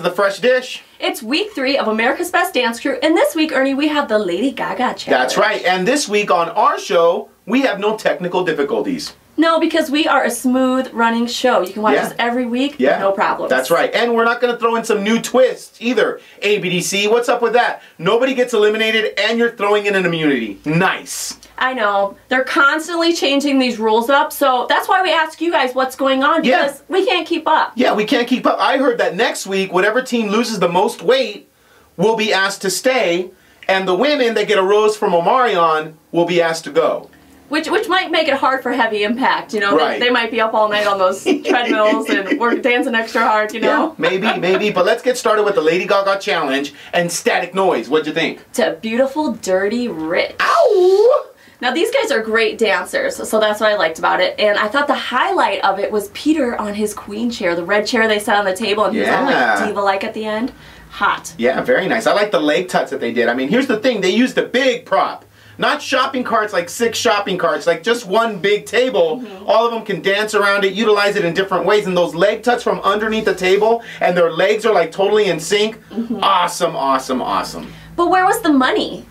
to the fresh dish. It's week 3 of America's Best Dance Crew, and this week, Ernie, we have the Lady Gaga challenge. That's right, and this week on our show, we have no technical difficulties. No, because we are a smooth running show. You can watch us every week, no problem. That's right, and we're not going to throw in some new twists either. ABDC, what's up with that? Nobody gets eliminated, and you're throwing in an immunity. Nice. I know. They're constantly changing these rules up, so that's why we ask you guys what's going on, because we can't keep up. Yeah, we can't keep up. I heard that next week, whatever team loses the most weight will be asked to stay, and the women that get a rose from Omarion will be asked to go. Which might make it hard for heavy impact, you know. Right. They might be up all night on those treadmills and we're dancing extra hard, you know. Yeah, maybe. But let's get started with the Lady Gaga challenge and Static Noise. What'd you think? To Beautiful, Dirty, Rich. Ow! Now these guys are great dancers, so that's what I liked about it. And I thought the highlight of it was Peter on his queen chair, the red chair they set on the table, and he was all like diva-like at the end. Hot. Yeah, very nice. I like the leg tucks that they did. I mean, here's the thing. They used a big prop. Not shopping carts, like 6 shopping carts, like just one big table. All of them can dance around it, utilize it in different ways. And those leg tucks from underneath the table, and their legs are like totally in sync. Awesome, awesome, awesome. But where was the money?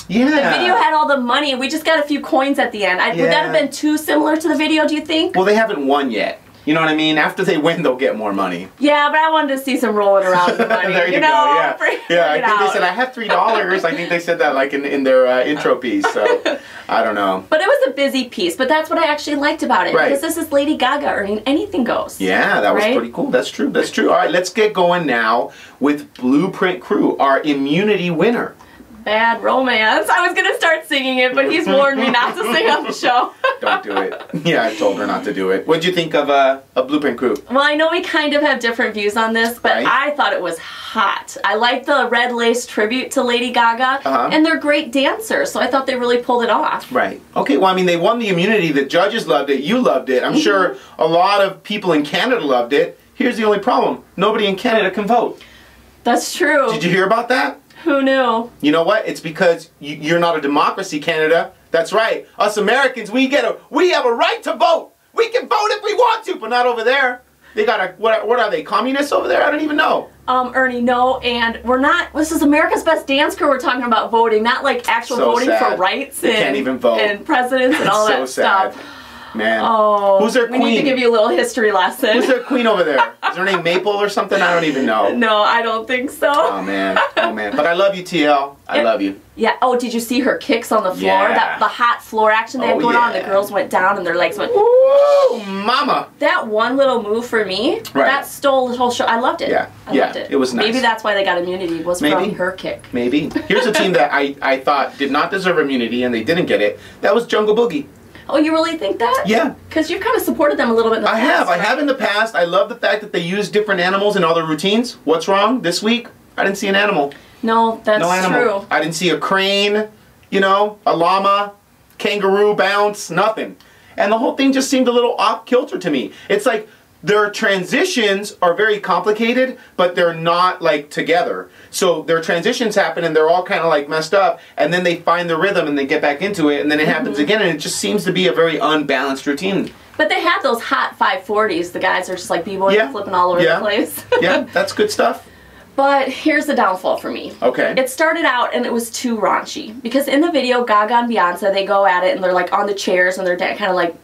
Yeah. The video had all the money, and we just got a few coins at the end. Would that have been too similar to the video, do you think? Well, they haven't won yet. You know what I mean? After they win, they'll get more money. Yeah, but I wanted to see some rolling around the money. There you know, go, yeah. I think they said, I have $3. I think they said that like in their intro piece, so I don't know. But it was a busy piece, but that's what I actually liked about it. Because this is Lady Gaga earning anything goes. Yeah, that was pretty cool. That's true, that's true. All right, let's get going now with Bluprint Crew, our immunity winner. Bad Romance. I was going to start singing it, but he's warned me not to sing on the show. Don't do it. Yeah, I told her not to do it. What'd you think of a Bluprint Crew? Well, I know we kind of have different views on this, but I thought it was hot. I like the red lace tribute to Lady Gaga, and they're great dancers, so I thought they really pulled it off. Right. Okay, well, I mean, they won the immunity. The judges loved it. You loved it. I'm sure a lot of people in Canada loved it. Here's the only problem. Nobody in Canada can vote. That's true. Did you hear about that? Who knew? You know what? It's because you're not a democracy, Canada. That's right. Us Americans, we have a right to vote. We can vote if we want to, but not over there. They got a, what are they, communists over there? I don't even know. Ernie, no, and we're not, this is America's Best Dance Crew, we're talking about voting, not like actual voting for rights and, can't even vote. And presidents and all that stuff. Man. Oh, who's their queen? We need to give you a little history lesson. Who's their queen over there? Is her name Maple or something? I don't even know. No, I don't think so. Oh, man. Oh, man. But I love you, TL. I love you. Yeah. Oh, did you see her kicks on the floor? Yeah. The hot floor action they had going on. The girls went down and their legs went. Ooh, mama. That one little move for me, that stole the whole show. I loved it. Yeah. I loved it. It was nice. Maybe that's why they got immunity, was from her kick. Maybe. Here's a team that I thought did not deserve immunity and they didn't get it. That was Jungle Boogie. Oh, you really think that? Yeah. Because you've kind of supported them a little bit in the past. I have in the past. I love the fact that they use different animals in all their routines. What's wrong? This week, I didn't see an animal. No, that's true. I didn't see a crane, you know, a llama, kangaroo bounce, nothing. And the whole thing just seemed a little off-kilter to me. It's like their transitions are very complicated, but they're not like together. So their transitions happen and they're all kind of like messed up, and then they find the rhythm and they get back into it, and then it happens again, and it just seems to be a very unbalanced routine. But they had those hot 540s. The guys are just like B-boy flipping all over the place. Yeah, that's good stuff. But here's the downfall for me. Okay. It started out and it was too raunchy. Because in the video, Gaga and Beyonce, they go at it and they're like on the chairs and they're kind of like,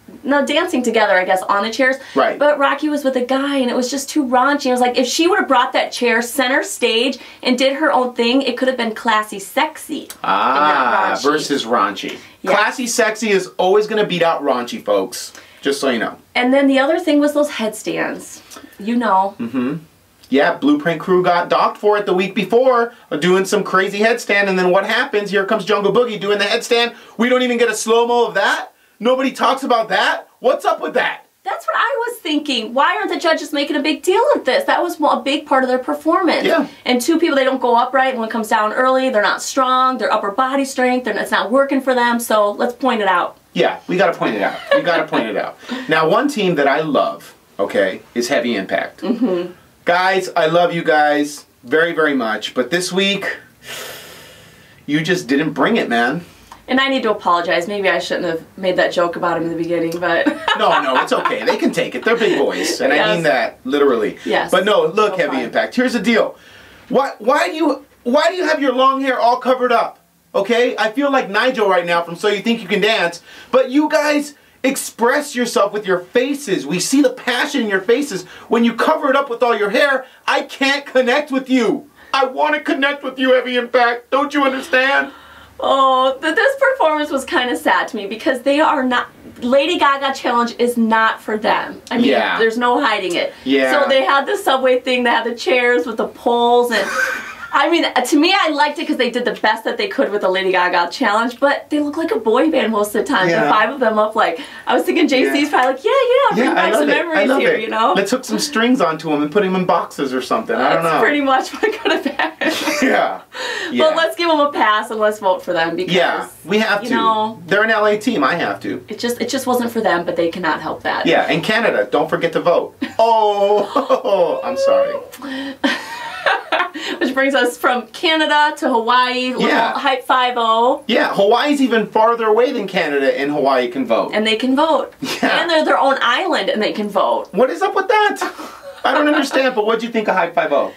dancing together, I guess, on the chairs. Right. But Raqi was with a guy and it was just too raunchy. It was like, if she would have brought that chair center stage and did her own thing, it could have been classy, sexy. Ah, versus raunchy. Yeah. Classy, sexy is always going to beat out raunchy, folks. Just so you know. And then the other thing was those headstands. You know. Yeah, Bluprint Crew got docked for it the week before, doing some crazy headstand, and then what happens? Here comes Jungle Boogie doing the headstand. We don't even get a slow-mo of that? Nobody talks about that? What's up with that? That's what I was thinking. Why aren't the judges making a big deal of this? That was a big part of their performance. Yeah. And two people, they don't go upright. One comes down early. They're not strong. Their upper body strength, it's not working for them. So let's point it out. Yeah, we got to point it out. We got to point it out. Now, one team that I love, okay, is Heavy Impact. Guys, I love you guys very, very much. But this week, you just didn't bring it, man. And I need to apologize. Maybe I shouldn't have made that joke about him in the beginning, but... No, it's okay. They can take it. They're big boys. And I mean that literally. Yes. But no, look, Heavy Impact. Here's the deal. Why do you have your long hair all covered up? Okay? I feel like Nigel right now from So You Think You Can Dance. But you guys express yourself with your faces. We see the passion in your faces. When you cover it up with all your hair, I can't connect with you. I want to connect with you, Heavy Impact. Don't you understand? Oh, this performance was kind of sad to me because they are not... Lady Gaga challenge is not for them. I mean, there's no hiding it. Yeah. So they had the subway thing, they had the chairs with the poles, and... I mean, to me, I liked it because they did the best that they could with the Lady Gaga challenge, but they look like a boy band most of the time. The 5 of them up like, I was thinking JC's probably like, bring back some memories here, you know? Let's hook some strings onto them and put them in boxes or something. I don't know. That's pretty much what could have happened. Yeah. But let's give them a pass and let's vote for them because, we have to. Know, they're an LA team. I have to. It just wasn't for them, but they cannot help that. Yeah, and Canada, don't forget to vote. Oh, I'm sorry. Which brings us from Canada to Hawaii, little Hype 5-0. Yeah, Hawaii's even farther away than Canada, and Hawaii can vote. And they can vote. Yeah. And they're their own island, and they can vote. What is up with that? I don't understand, but what'd you think of Hype 5-0?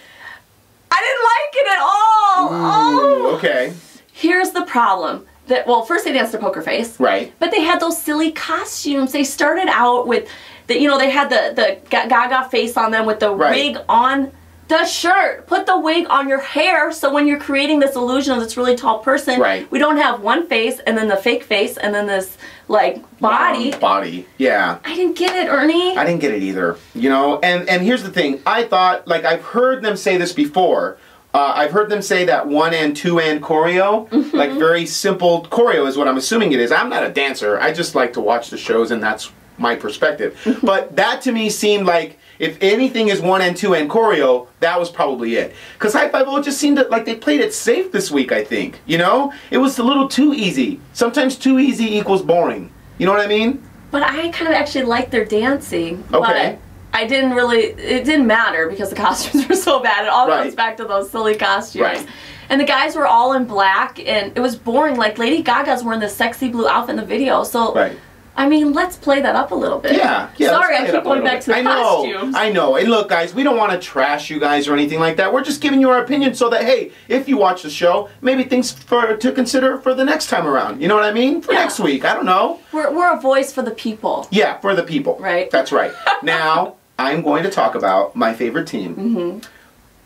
I didn't like it at all. Ooh, okay. Here's the problem. Well, first they danced to Poker Face. Right. But they had those silly costumes. They started out with, they had the Gaga face on them with the wig on the shirt. Put the wig on your hair so when you're creating this illusion of this really tall person, we don't have one face and then the fake face and then this like body. Body, yeah. I didn't get it, Ernie. I didn't get it either. You know, and here's the thing. I thought, like I've heard them say this before. I've heard them say that 1 and 2 and choreo, like very simple choreo is what I'm assuming it is. I'm not a dancer. I just like to watch the shows and that's my perspective. But that to me seemed like if anything is 1 and 2 and choreo, that was probably it. Because Hype 5-0 just seemed like they played it safe this week, I think. You know? It was a little too easy. Sometimes too easy equals boring. You know what I mean? But I kind of actually liked their dancing. Okay. But I didn't really, it didn't matter because the costumes were so bad. It all comes back to those silly costumes. Right. And the guys were all in black and it was boring. Like Lady Gaga's wearing this sexy blue outfit in the video. So, I mean, let's play that up a little bit. Yeah. Sorry, I keep going back to the costumes. I know. And look, guys, we don't want to trash you guys or anything like that. We're just giving you our opinion so that, hey, if you watch the show, maybe things to consider for the next time around. You know what I mean? For next week. I don't know. We're a voice for the people. Yeah, for the people. Right. That's right. Now, I'm going to talk about my favorite team.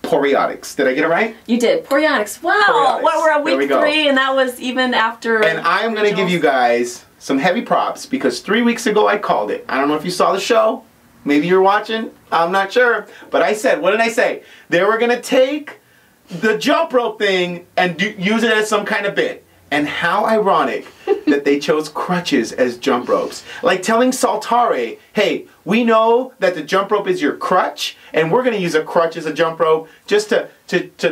Poriotics. Did I get it right? You did. Poriotics. Wow. We're at week 3 and that was even after... And I'm going to give you guys some heavy props because 3 weeks ago I called it. I don't know if you saw the show. Maybe you're watching. I'm not sure. But I said, what did I say? They were going to take the jump rope thing and use it as some kind of bit. And how ironic that they chose crutches as jump ropes. Like telling Saltare, hey, we know that the jump rope is your crutch, and we're going to use a crutch as a jump rope just to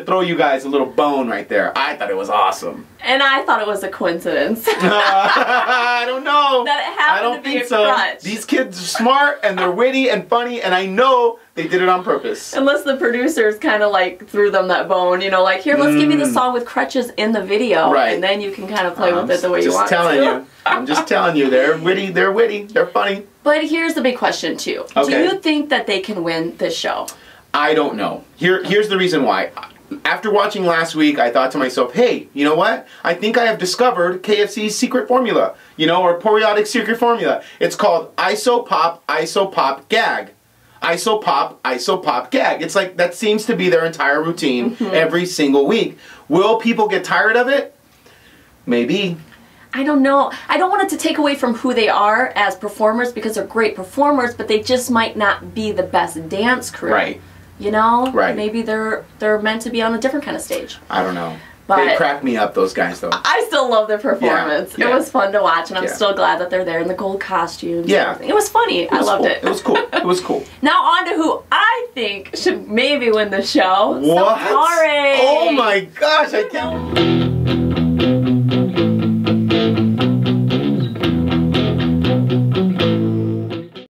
throw you guys a little bone right there. I thought it was awesome. And I thought it was a coincidence. I don't know. That it happened to be a crutch. These kids are smart, and they're witty and funny, and I know they did it on purpose. Unless the producers kind of like threw them that bone, you know, like, here, let's give you the song with crutches in the video, and then you can kind of play with it the way you want to. I'm just telling you, they're witty, they're funny. But here's the big question too. Do you think that they can win this show? I don't know. Here's the reason why. After watching last week, I thought to myself, hey, you know what? I think I have discovered KFC's secret formula, you know, or Poriotic secret formula. It's called ISO Pop, Gag. ISO Pop, Gag. It's like that seems to be their entire routine every single week. Will people get tired of it? Maybe. I don't know. I don't want it to take away from who they are as performers because they're great performers, but they just might not be the best dance crew. Right. You know? Right. Maybe they're meant to be on a different kind of stage. I don't know. But they crack me up, those guys, though. I still love their performance. Yeah. It was fun to watch, and I'm still glad that they're there in the gold costumes. And everything. It was funny. I loved it. It was cool. It was cool. Now on to who I think should maybe win the show. What? Saltare. Oh my gosh! I can't.